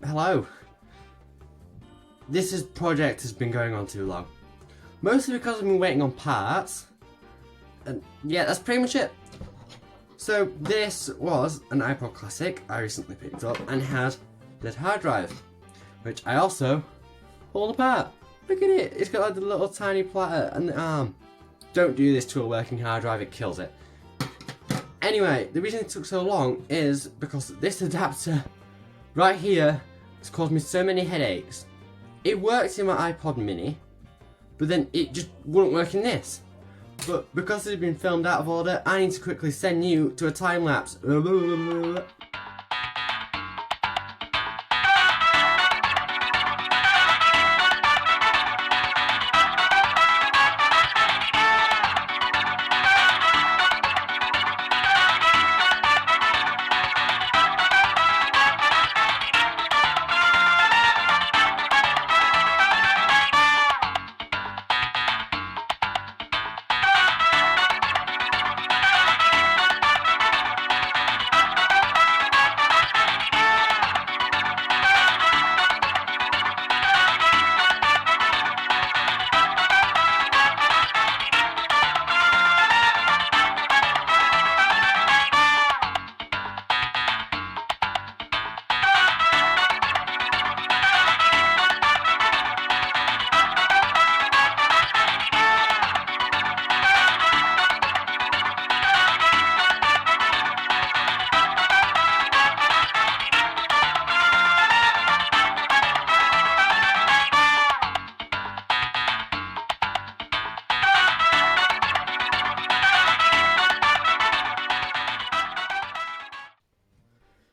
Hello. This project has been going on too long. Mostly because I've been waiting on parts. And yeah, that's pretty much it. So this was an iPod Classic I recently picked up and had that hard drive, which I also pulled apart. Look at it, it's got like the little tiny platter and the arm. Don't do this to a working hard drive, it kills it. Anyway, the reason it took so long is because this adapter right here has caused me so many headaches. It works in my iPod mini, but then it just wouldn't work in this. But because it had been filmed out of order, I need to quickly send you to a time lapse.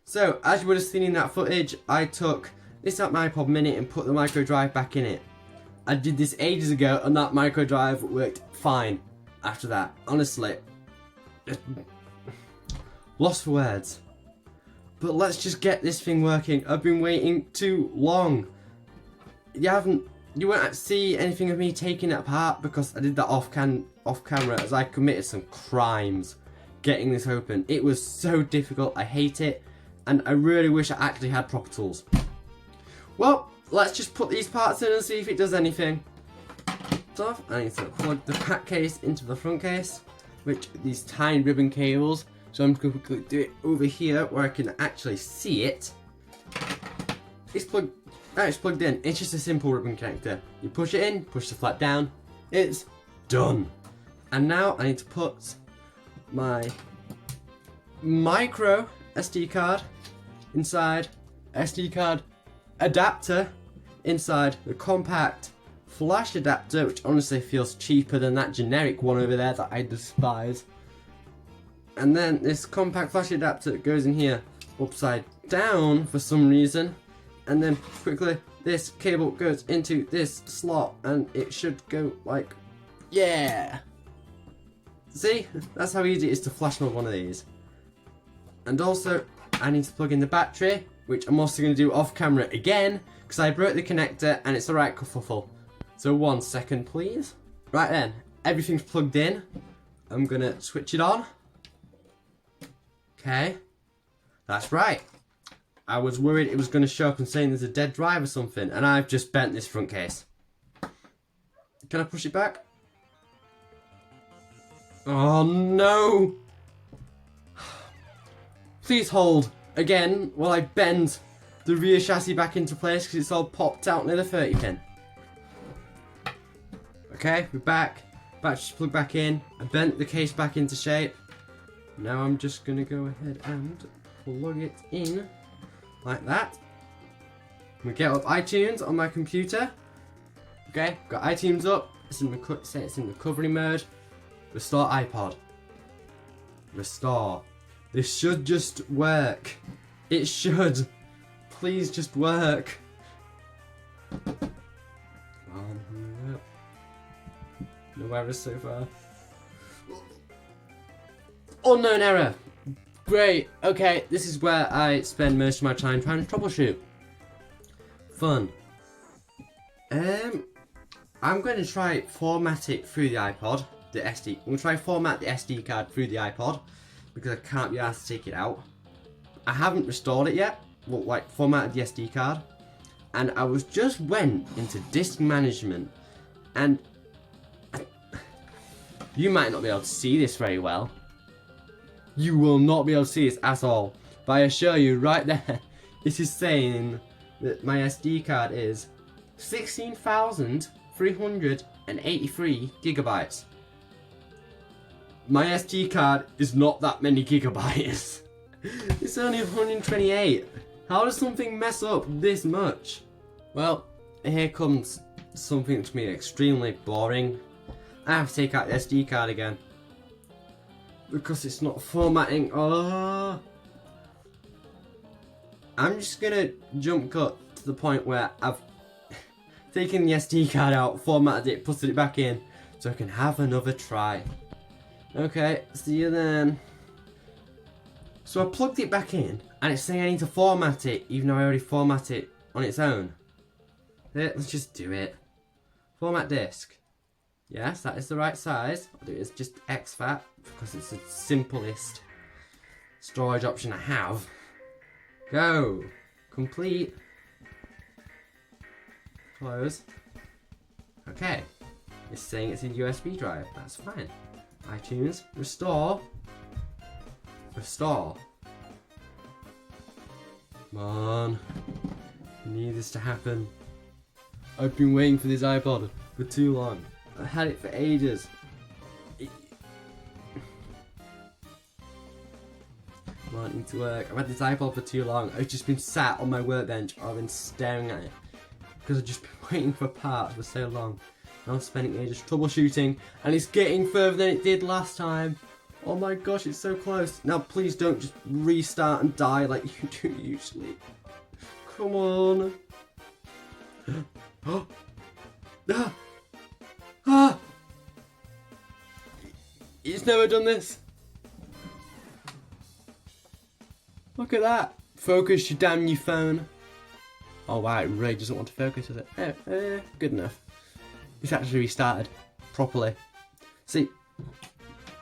So, as you would have seen in that footage, I took this out my iPod mini and put the micro drive back in it. I did this ages ago and that micro drive worked fine after that. Honestly, lost for words. But let's just get this thing working. I've been waiting too long. You won't see anything of me taking it apart because I did that off camera as I committed some crimes getting this open. It was so difficult, I hate it. And I really wish I actually had proper tools. Well, let's just put these parts in and see if it does anything. Off. I need to plug the back case into the front case, which these tiny ribbon cables. So I'm going to quickly do it over here where I can actually see it. It's plugged in. It's just a simple ribbon connector. You push it in, push the flap down. It's done. And now I need to put my micro SD card inside, SD card adapter inside the compact flash adapter, which honestly feels cheaper than that generic one over there that I despise. And then this compact flash adapter goes in here upside down for some reason, and then quickly this cable goes into this slot and it should go like, yeah. See, that's how easy it is to flash mode one of these. And also, I need to plug in the battery, which I'm also going to do off camera again, because I broke the connector and it's alright kerfuffle. So 1 second please. Right then, everything's plugged in. I'm going to switch it on. Okay, that's right. I was worried it was going to show up and saying there's a dead drive or something, and I've just bent this front case. Can I push it back? Oh no! Please hold again while I bend the rear chassis back into place because it's all popped out near the 30 pin. Okay, we're back. Battery's plugged back in. I bent the case back into shape. Now I'm just going to go ahead and plug it in like that. We get up iTunes on my computer. Okay, got iTunes up. It's in recovery mode. Restore iPod. Restore. This should just work. It should. Please just work. No errors so far. Unknown error. Great. Okay, this is where I spend most of my time trying to troubleshoot. Fun. I'm going to try format it through the iPod. I'm going to try format the SD card through the iPod because I can't be asked to take it out. I haven't restored it yet like formatted the SD card, and I was just went into disk management, and you might not be able to see this very well. You will not be able to see this at all, but I assure you right there, it is saying that my SD card is 16,383 gigabytes. My SD card is not that many gigabytes. It's only 128. How does something mess up this much? Well, here comes something to me extremely boring. I have to take out the SD card again, because it's not formatting. Oh. I'm just gonna jump cut to the point where I've taken the SD card out, formatted it, put it back in, so I can have another try. Okay, see you then. So I plugged it back in, and it's saying I need to format it, even though I already formatted it on its own. Let's just do it. Format disk. Yes, that is the right size. I'll do it as just exFAT, because it's the simplest storage option I have. Go. Complete. Close. Okay. It's saying it's a USB drive. That's fine. iTunes. Restore. Restore. Come on. I need this to happen. I've been waiting for this iPod for too long. I've had it for ages. Come on, it needs to work. I've had this iPod for too long. I've just been sat on my workbench, or I've been staring at it, because I've just been waiting for parts for so long. Now I'm spending ages troubleshooting, and it's getting further than it did last time. Oh my gosh, it's so close. Now please don't just restart and die like you do usually. Come on. Oh. Ah. Ah. It's never done this. Look at that. Focus your damn new phone. Oh wow, it really doesn't want to focus, does it? Good enough. It's actually restarted properly. See,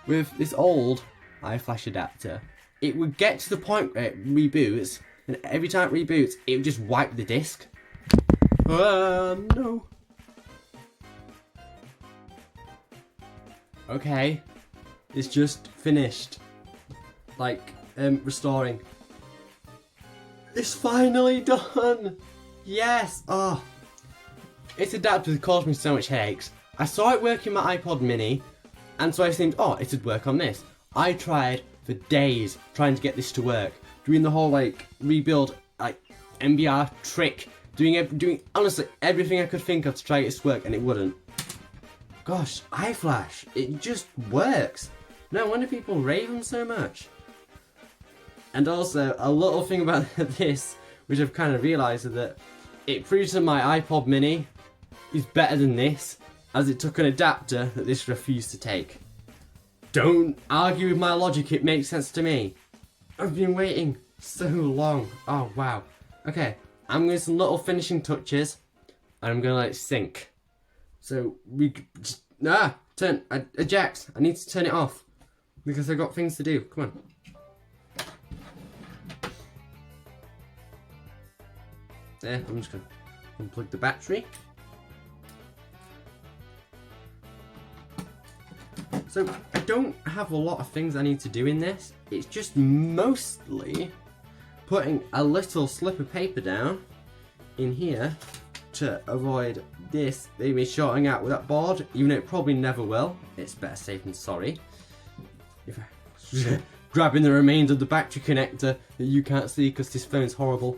with this old iFlash adapter, it would get to the point where it reboots, and every time it reboots, it would just wipe the disk. No. Okay, it's just finished. Like, restoring. It's finally done! Yes! Oh. Its adapter caused me so much headaches. I saw it working my iPod mini, and so I think, oh, it would work on this. I tried for days trying to get this to work, doing the whole like rebuild, like MBR trick, doing honestly everything I could think of to try to get it to work, and it wouldn't. Gosh, iFlash, it just works. No wonder people rave them so much. And also, a little thing about this, which I've kind of realised, is that it proves that my iPod mini is better than this, as it took an adapter that this refused to take. Don't argue with my logic, it makes sense to me. I've been waiting so long. Oh wow. Okay, I'm going to some little finishing touches, and I'm going to let it sync. So we just, eject. I need to turn it off, because I've got things to do. Come on. There, I'm just going to unplug the battery. So, I don't have a lot of things I need to do in this. It's just mostly putting a little slip of paper down in here to avoid this maybe shorting out with that board, even though it probably never will. It's better safe than sorry. If I grabbing the remains of the battery connector that you can't see because this phone's horrible.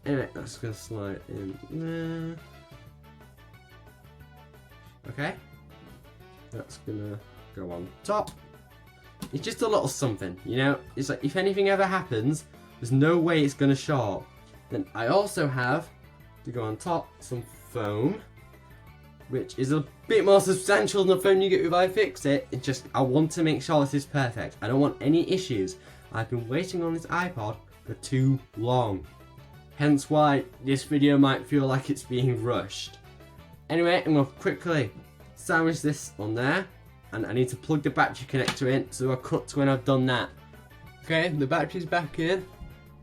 Anyway, that's going to slide in there. Okay. That's going to go on top. It's just a little something, you know? It's like, if anything ever happens, there's no way it's going to short. Then I also have to go on top some foam, which is a bit more substantial than the foam you get with iFixit. It's just, I want to make sure this is perfect. I don't want any issues. I've been waiting on this iPod for too long. Hence why this video might feel like it's being rushed. Anyway, I'm going to quickly sandwich this on there, and I need to plug the battery connector in, so I'll cut to when I've done that. Okay, the battery's back in.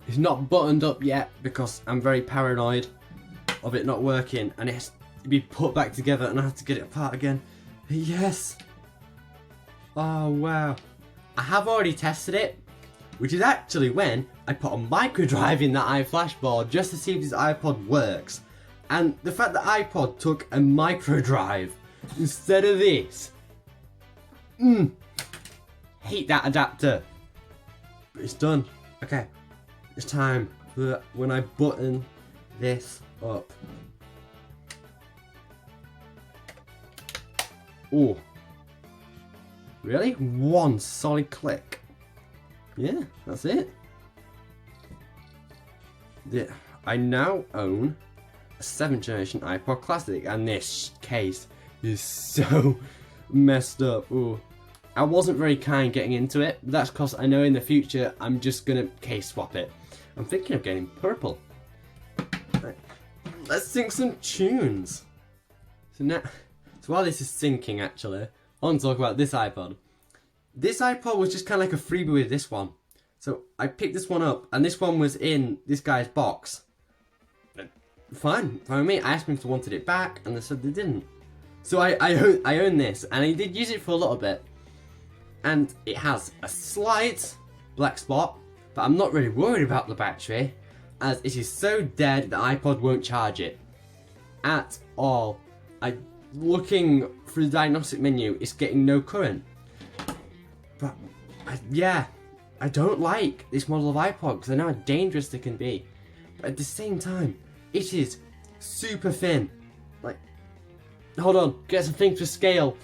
It's not buttoned up yet because I'm very paranoid of it not working and it has to be put back together and I have to get it apart again. Yes! Oh wow. I have already tested it, which is actually when I put a micro drive in that iFlash board just to see if this iPod works. And the fact that iPod took a micro drive instead of this. Hate that adapter. But it's done. Okay. It's time for when I button this up. Oh. Really? One solid click. Yeah, that's it. I now own a 7th generation iPod Classic and this case is so messed up. Ooh. I wasn't very kind getting into it. That's because I know in the future I'm just going to case swap it. I'm thinking of getting purple. Right. Let's sing some tunes. So while this is syncing actually, I want to talk about this iPod. This iPod was just kind of like a freebie with this one. So I picked this one up and this one was in this guy's box. Fine with me. I asked them if they wanted it back and they said they didn't. So I own this and I did use it for a little bit. And it has a slight black spot, but I'm not really worried about the battery as it is so dead the iPod won't charge it at all. Looking through the diagnostic menu, it's getting no current. But yeah, I don't like this model of iPod because I know how dangerous they can be. But at the same time, it is super thin. Like, hold on, get some things for scale.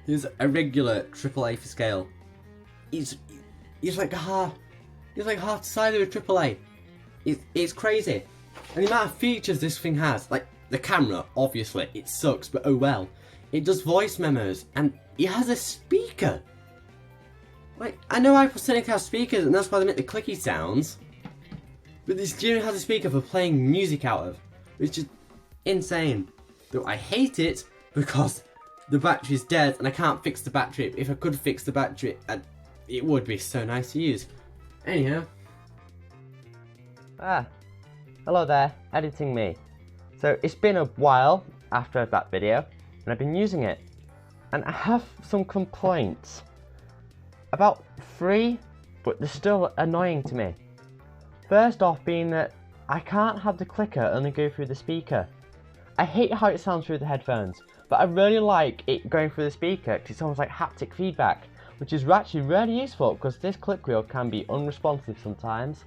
Here's a regular AAA for scale. It's like half the size of a AAA. It's crazy. And the amount of features this thing has, like the camera, obviously, it sucks, but oh well. It does voice memos, and it has a speaker. Like, I know iPod have speakers, and that's why they make the clicky sounds. But this genuinely has a speaker for playing music out of, which is insane. Though I hate it because the battery's dead, and I can't fix the battery. If I could fix the battery, it would be so nice to use. Anyhow. Hello there, editing me. So it's been a while after that video, and I've been using it. And I have some complaints. About 3, but they're still annoying to me. First off being that I can't have the clicker only go through the speaker. I hate how it sounds through the headphones, but I really like it going through the speaker because it's almost like haptic feedback, which is actually really useful because this click wheel can be unresponsive sometimes.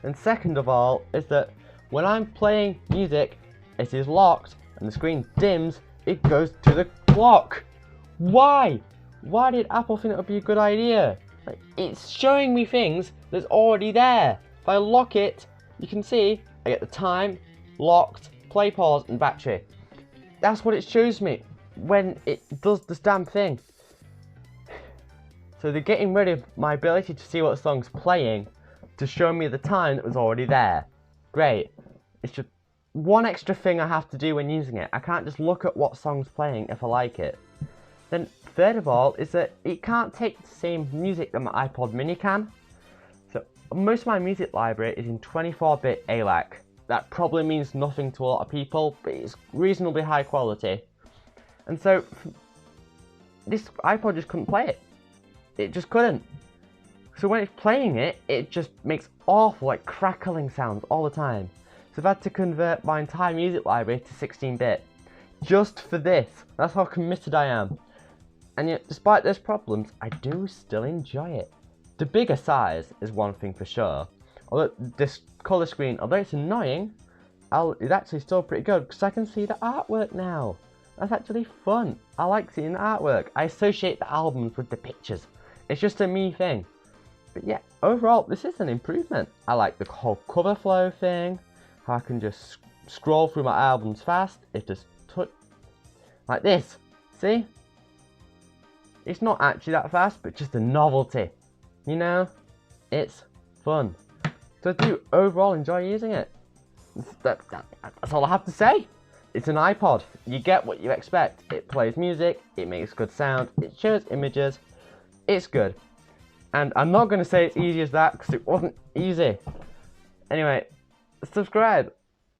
And second of all is that when I'm playing music, it is locked and the screen dims, it goes to the clock. Why? Why did Apple think that would be a good idea? Like, it's showing me things that's already there. If I lock it, you can see I get the time, locked, play pause and battery. That's what it shows me when it does this damn thing. So they're getting rid of my ability to see what song's playing to show me the time that was already there. Great. It's just one extra thing I have to do when using it. I can't just look at what song's playing if I like it. Then third of all is that it can't take the same music that my iPod mini can. So most of my music library is in 24-bit ALAC. That probably means nothing to a lot of people, but it's reasonably high quality. And so this iPod just couldn't play it. It just couldn't. So when it's playing it, it just makes awful, like, crackling sounds all the time. So I've had to convert my entire music library to 16-bit. Just for this. That's how committed I am. And yet, despite those problems, I do still enjoy it. The bigger size is one thing for sure. Although this colour screen, although it's annoying, it's actually still pretty good because I can see the artwork now. That's actually fun. I like seeing the artwork. I associate the albums with the pictures. It's just a me thing. But yeah, overall, this is an improvement. I like the whole cover flow thing. How I can just scroll through my albums fast. It just like this. See? It's not actually that fast, but just a novelty. You know? It's fun. So I do overall enjoy using it. That's all I have to say. It's an iPod. You get what you expect. It plays music, it makes good sound, it shows images. It's good. And I'm not going to say it's easy as that because it wasn't easy. Anyway, subscribe.